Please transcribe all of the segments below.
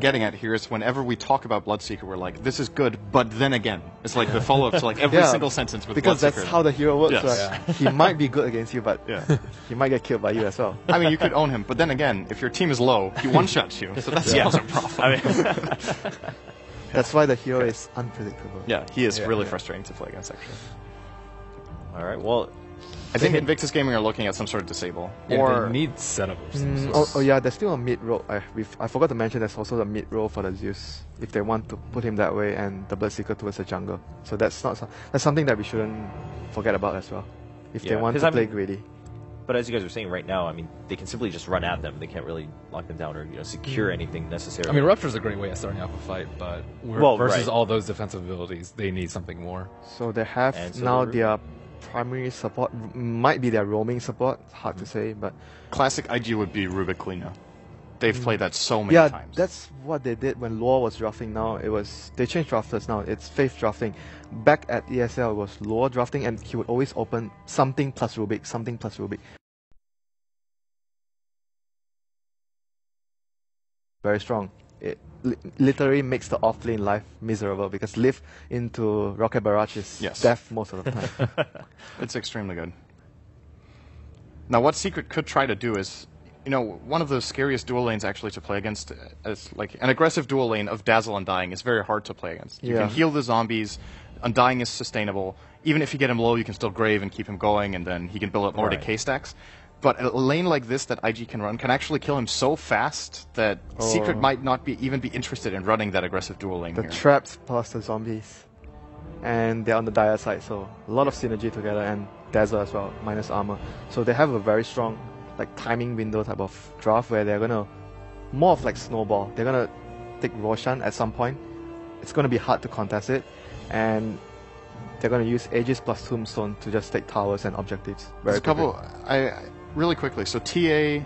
getting at here is whenever we talk about Bloodseeker, we're like, this is good, but then again. It's like the follow-up to like every single sentence with because Bloodseeker. That's how the hero works. Yes. Right? He might be good against you, but he might get killed by you as well. I mean, you could own him, but then again, if your team is low, he one-shots you, so that's also a problem. I mean, that's why the hero is unpredictable. Yeah, he is really frustrating to play against, actually. All right, well... I think Invictus Gaming are looking at some sort of disable. Yeah, or they need setup of some yeah, there's still a mid roll. I forgot to mention there's also the mid roll for the Zeus if they want to put him that way, and the Bloodseeker towards the jungle. So that's something that we shouldn't forget about as well. If they want to play greedy. But as you guys were saying right now, I mean, they can simply just run at them. They can't really lock them down or secure anything necessarily. I mean, Rupture's a great way of starting off a fight, but versus all those defensive abilities, they need something more. So they have now their primary support, might be their roaming support, hard to say, but... Classic IG would be Rubik Cleaner. They've played that so many times. Yeah, that's what they did when Lore was drafting now. They changed drafters now, it's Faith drafting. Back at ESL it was Lore drafting, and he would always open something plus Rubik, something plus Rubik. Very strong. It literally makes the offlane life miserable because live into Rocket Barrage is death most of the time. It's extremely good. Now, what Secret could try to do is, one of the scariest dual lanes actually to play against is like an aggressive dual lane of Dazzle Undying is very hard to play against. You can heal the zombies, Undying is sustainable. Even if you get him low, you can still Grave and keep him going, and then he can build up more decay stacks. But a lane like this that IG can run can actually kill him so fast that Secret might not even be interested in running that aggressive dual lane here. The traps plus the zombies. And they're on the dire side, so a lot of synergy together, and Dazzle as well, minus armor. So they have a very strong timing window type of draft where they're going to, more of like Snowball. They're going to take Roshan at some point. It's going to be hard to contest it. And they're going to use Aegis plus Tombstone to just take towers and objectives. There's a couple... Really quickly, so TA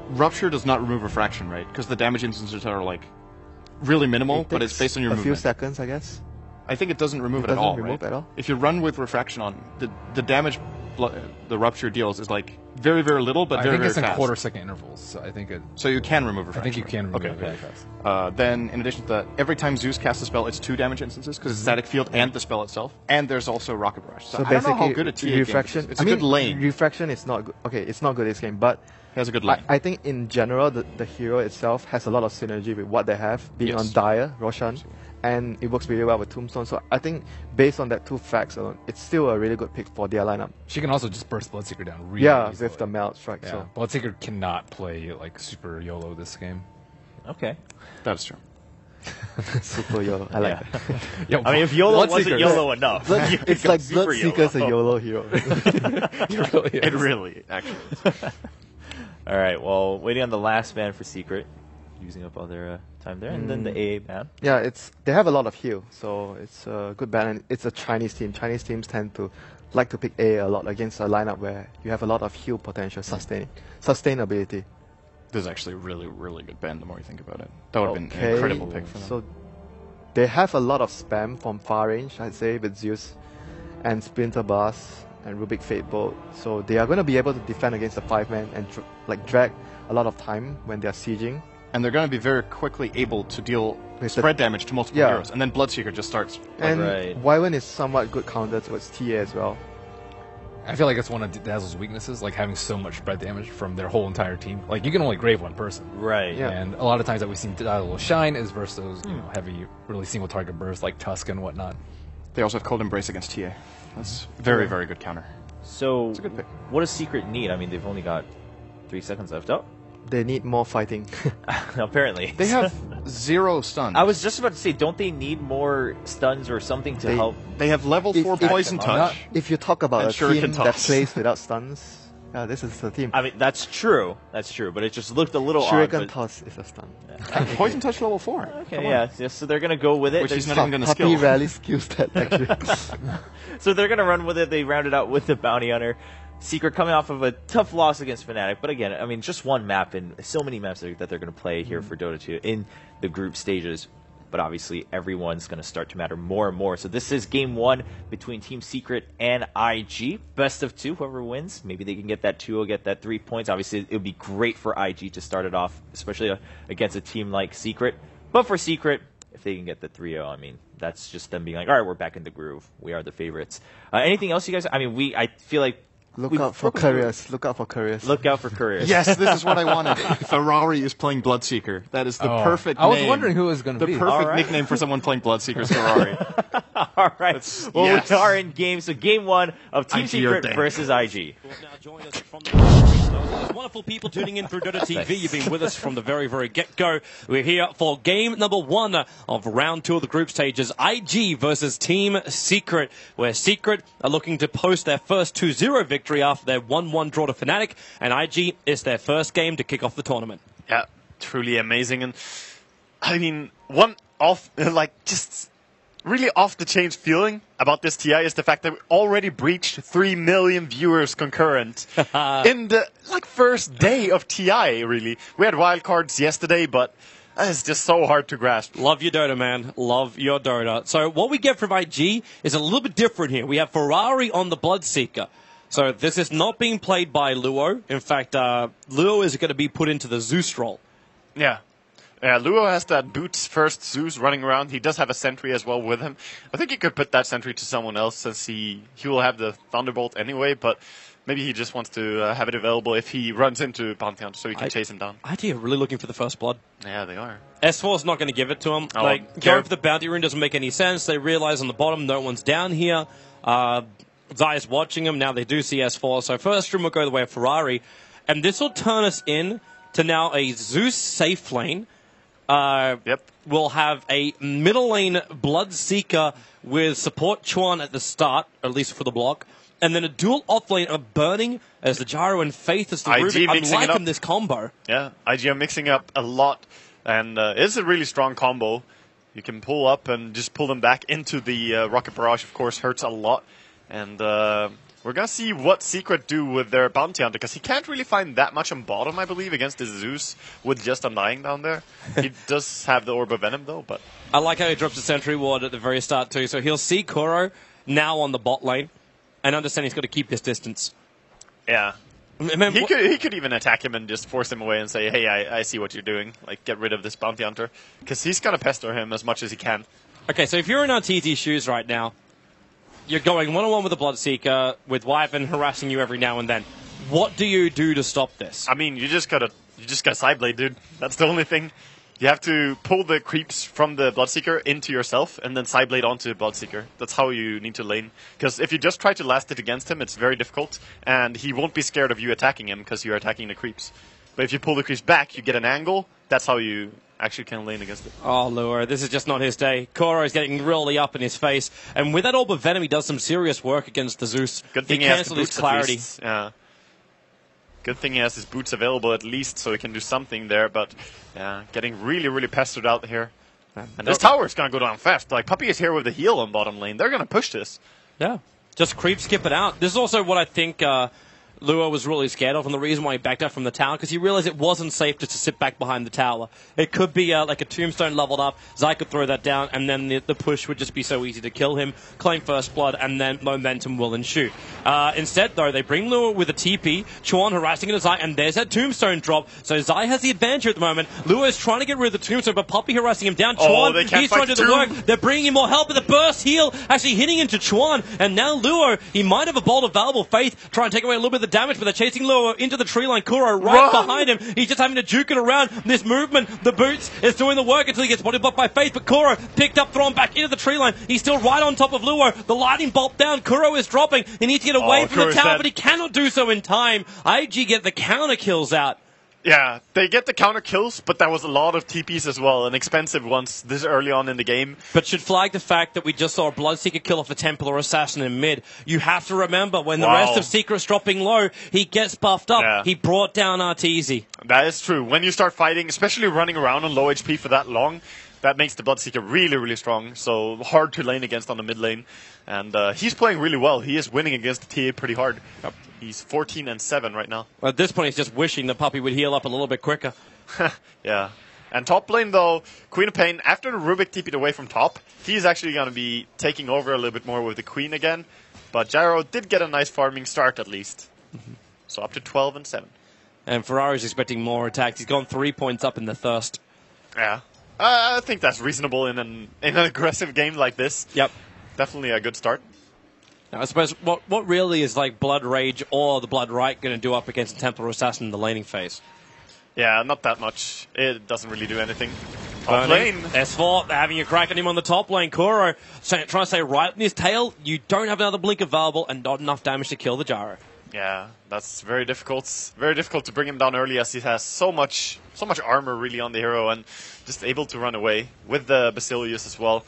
Rupture does not remove Refraction, right? Because the damage instances are like really minimal, but it's based on your movement. A few seconds, I guess. I think it doesn't remove it at all, right? If you run with Refraction on, the damage the Rupture deals is like very, very little, but very, very fast. I think it's in quarter-second intervals, so I think it... So you can remove Refraction. I think you can remove it very fast. Then, in addition to that, every time Zeus casts a spell, it's 2 damage instances, because it's Static Field and the spell itself. And there's also Rocket Barrage. So I don't know how good a TA Refraction game is. It's a good lane. Refraction is not good. Okay, it's not good this game, but... It has a good lane. I think, in general, the hero itself has a lot of synergy with what they have, being on Dire, Roshan, and it works really well with Tombstone. So I think, based on that 2 facts alone, it's still a really good pick for their lineup. She can also just burst Bloodseeker down really easily. With the Melt Strike. Yeah. So Bloodseeker cannot play super YOLO this game. Okay. That's true. Super YOLO. I like that. I mean, if YOLO wasn't YOLO enough, it's like Bloodseeker's a YOLO hero. It really actually is. All right, well, waiting on the last ban for Secret, using up all their time there, and then the AA ban. Yeah, they have a lot of heal, so it's a good ban, and it's a Chinese team. Chinese teams tend to like to pick AA a lot against a lineup where you have a lot of heal potential, sustainability. This is actually a really, really good ban the more you think about it. That would have been an incredible pick for them. So they have a lot of spam from far range, I'd say, with Zeus and Splinter Blast and Rubik Fate Bolt. So they are going to be able to defend against the 5-man and drag a lot of time when they are sieging. And they're going to be very quickly able to deal spread damage to multiple heroes. And then Bloodseeker just starts. And Wyvern is somewhat good counter towards TA as well. I feel like it's one of Dazzle's weaknesses, like having so much spread damage from their whole entire team. Like, you can only grave one person. Right. Yeah. And a lot of times that we've seen Dazzle shine is versus those heavy, really single target bursts like Tusk and whatnot. They also have Cold Embrace against TA. That's very, very good counter. So, it's a good pick. What does Secret need? I mean, they've only got 3 seconds left. Oh. They need more fighting. Apparently. They have 0 stuns. I was just about to say, don't they need more stuns or something to help? They have level 4 Poison Touch. If you talk about a team that plays without stuns, this is the team. I mean, that's true. That's true. But it just looked a little Shuriken odd. Toss is a stun. Poison Touch level 4. Okay, yeah. So they're going to go with it. Which he's not even going to skill. Puppy rarely skills that, actually. So they're going to run with it. They round it out with the Bounty Hunter. Secret coming off of a tough loss against Fnatic, but again, I mean, just one map and so many maps that they're going to play here for Dota 2 in the group stages. but obviously everyone's going to start to matter more and more. So this is game 1 between Team Secret and IG. Best of 2, whoever wins. Maybe they can get that 2-0, get that 3 points. Obviously, it would be great for IG to start it off, especially against a team like Secret. But for Secret, if they can get the 3-0, I mean, that's just them being like, all right, we're back in the groove. We are the favorites. Anything else, you guys? I mean, I feel like Look out for couriers. Look out for couriers. Look out for couriers. Yes, this is what I wanted. Ferrari is playing Bloodseeker. That is the perfect I was name. wondering who it was going to be. The perfect nickname for someone playing Bloodseeker is Ferrari. All right. Well, yes. we are in game. So game 1 of Team IG Secret versus IG. Now join us from the wonderful people tuning in through Dota TV. You've been with us from the very, very get-go. We're here for game number 1 of round 2 of the group stages. IG versus Team Secret, where Secret are looking to post their first 2-0 victory after their 1-1 draw to Fnatic, and IG is their first game to kick off the tournament. Yeah, truly amazing. And I mean, just really off-the-chain feeling about this TI is the fact that we already breached 3 million viewers concurrent in the first day of TI, really. We had wildcards yesterday, but it's just so hard to grasp. Love your Dota, man. Love your Dota. So what we get from IG is a little bit different here. We have Ferrari on the Bloodseeker. So this is not being played by Luo. In fact, Luo is going to be put into the Zeus role. Yeah. Yeah, Luo has that boots first Zeus running around. He does have a sentry as well with him. I think he could put that sentry to someone else since he will have the Thunderbolt anyway, but maybe he just wants to have it available if he runs into Pantheon so he can chase him down. IG are really looking for the first blood. Yeah, they are. S4 is not going to give it to him. Going for the bounty rune doesn't make any sense. They realize on the bottom no one's down here. Zai is watching him. Now they do see S4. So first room will go the way of Ferrari. And this will turn us in to now a Zeus safe lane. We'll have a middle lane Bloodseeker with support Chuan at the start, at least for the block. And then a dual offlane of Burning as the Gyro and Faith as the Ruby. I'm liking this combo. Yeah, IG are mixing up a lot. And it's a really strong combo. You can pull up and just pull them back into the Rocket Barrage, of course, hurts a lot. And we're going to see what Secret do with their Bounty Hunter, because he can't really find that much on bottom, I believe, against the Zeus with just Undying down there. He does have the Orb of Venom, though. But I like how he drops the Sentry Ward at the very start, too. So he'll see Kuro now on the bot lane and understand he's got to keep his distance. Yeah. Remember, he could even attack him and just force him away and say, hey, I see what you're doing. Like, get rid of this Bounty Hunter. Because he's going to pester him as much as he can. Okay, so if you're in RTT's shoes right now, you're going one-on-one with the Bloodseeker, with Wyvern harassing you every now and then. What do you do to stop this? I mean, you just gotta Sideblade, dude. That's the only thing. You have to pull the creeps from the Bloodseeker into yourself and then Sideblade onto the Bloodseeker. That's how you need to lane. Because if you just try to last it against him, it's very difficult. And he won't be scared of you attacking him because you're attacking the creeps. But if you pull the creeps back, you get an angle. That's how you actually can lane against it. Oh, Lure, this is just not his day. Koro is getting really up in his face. And with that Orb of Venom, he does some serious work against the Zeus. Good thing he cancelled his clarity. Yeah. Good thing he has his boots available at least, so he can do something there. But yeah, getting really, really pestered out here. And this tower is going to go down fast. Like, Puppey is here with the heal on bottom lane. They're going to push this. Yeah. Just creep skip it out. This is also what I think Luo was really scared of, and the reason why he backed up from the tower, because he realized it wasn't safe just to sit back behind the tower. It could be like a tombstone leveled up, Zai could throw that down, and then the push would just be so easy to kill him, claim first blood, and then momentum will ensue. Instead, though, they bring Luo with a TP, Chuan harassing into Zai, and there's that tombstone drop, so Zai has the advantage at the moment. Luo is trying to get rid of the tombstone, but Puppey harassing him down. Chuan, he's trying to do the work. They're bringing in more help, but the burst heal actually hitting into Chuan, and now Luo, he might have a bolt of valuable faith, trying to take away a little bit of the damage, but they're chasing Luo into the tree line. Kuro right behind him. He's just having to juke it around. This movement, the boots, is doing the work until he gets body blocked by Faith. But Kuro picked up, thrown back into the tree line. He's still right on top of Luo. The lightning bolt down. Kuro is dropping. He needs to get away from the tower, but he cannot do so in time. IG get the counter kills out. Yeah, they get the counter kills, but that was a lot of TPs as well, and expensive ones this early on in the game. But should flag the fact that we just saw a Bloodseeker kill off a Templar Assassin in mid. You have to remember, when the rest of Secret's dropping low, he gets buffed up. Yeah. He brought down Arteezy. That is true. When you start fighting, especially running around on low HP for that long, that makes the Bloodseeker really, really strong. So hard to lane against on the mid lane. And he's playing really well. He is winning against the TA pretty hard. Yep. He's 14-7 right now. Well, at this point, he's just wishing the Puppey would heal up a little bit quicker. Yeah. And top lane, though, Queen of Pain, after the Rubik TP'd away from top, he's actually going to be taking over a little bit more with the Queen again. But Gyro did get a nice farming start, at least. So up to 12 and 7. And Ferrari's expecting more attacks. He's gone 3 points up in the first. Yeah. I think that's reasonable in an aggressive game like this. Yep. Definitely a good start. Now, I suppose what really is like Blood Rage or the Blood Right going to do up against the Templar Assassin in the laning phase? Yeah, not that much. It doesn't really do anything. Top lane. S4, they're having a crack at him on the top lane. Kuro trying to stay right in his tail. You don't have another blink available and not enough damage to kill the Gyro. Yeah, that's very difficult. Very difficult to bring him down early as he has so much armor really on the hero and just able to run away with the Basilius as well.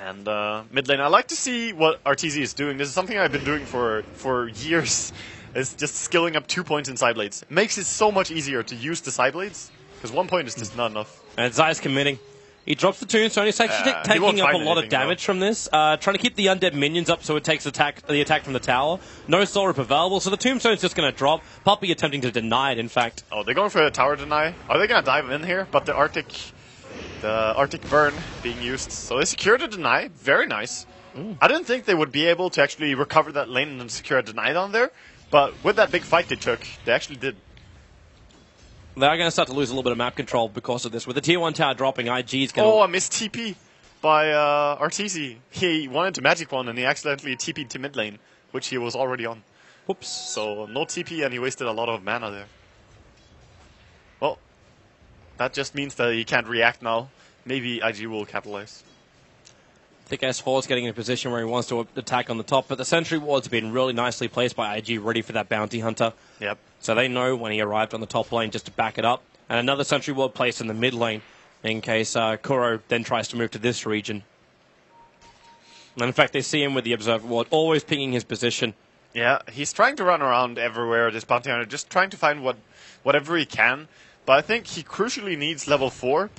And mid lane, I like to see what RTZ is doing. This is something I've been doing for years. Is just skilling up 2 points in side blades. It makes it so much easier to use the side blades because 1 point is just not enough. And Zai's committing. He drops the tombstone. He's actually taking up a lot of damage from this. Trying to keep the undead minions up so it takes the attack from the tower. No soul rip available, so the tombstone's just going to drop. Puppey attempting to deny it, in fact. Oh, they're going for a tower deny. Are they going to dive in here? But the Arctic burn being used. So they secure the deny. Very nice. I didn't think they would be able to actually recover that lane and secure a deny down there. But with that big fight they took, they actually did. They are going to start to lose a little bit of map control because of this. With the tier 1 tower dropping, IG is going to... Oh, I missed TP by Arteezy. He wanted to Magic Wand and he accidentally TP'd to mid lane, which he was already on. Whoops. So no TP and he wasted a lot of mana there. Well, that just means that he can't react now. Maybe IG will capitalize. I think S4 is getting in a position where he wants to attack on the top, but the sentry wards have been really nicely placed by IG, ready for that bounty hunter. Yep. So they know when he arrived on the top lane just to back it up. And another sentry ward placed in the mid lane in case Kuro then tries to move to this region. And in fact, they see him with the observer ward, always pinging his position. Yeah, he's trying to run around everywhere, this bounty hunter, just trying to find whatever he can. But I think he crucially needs level 4.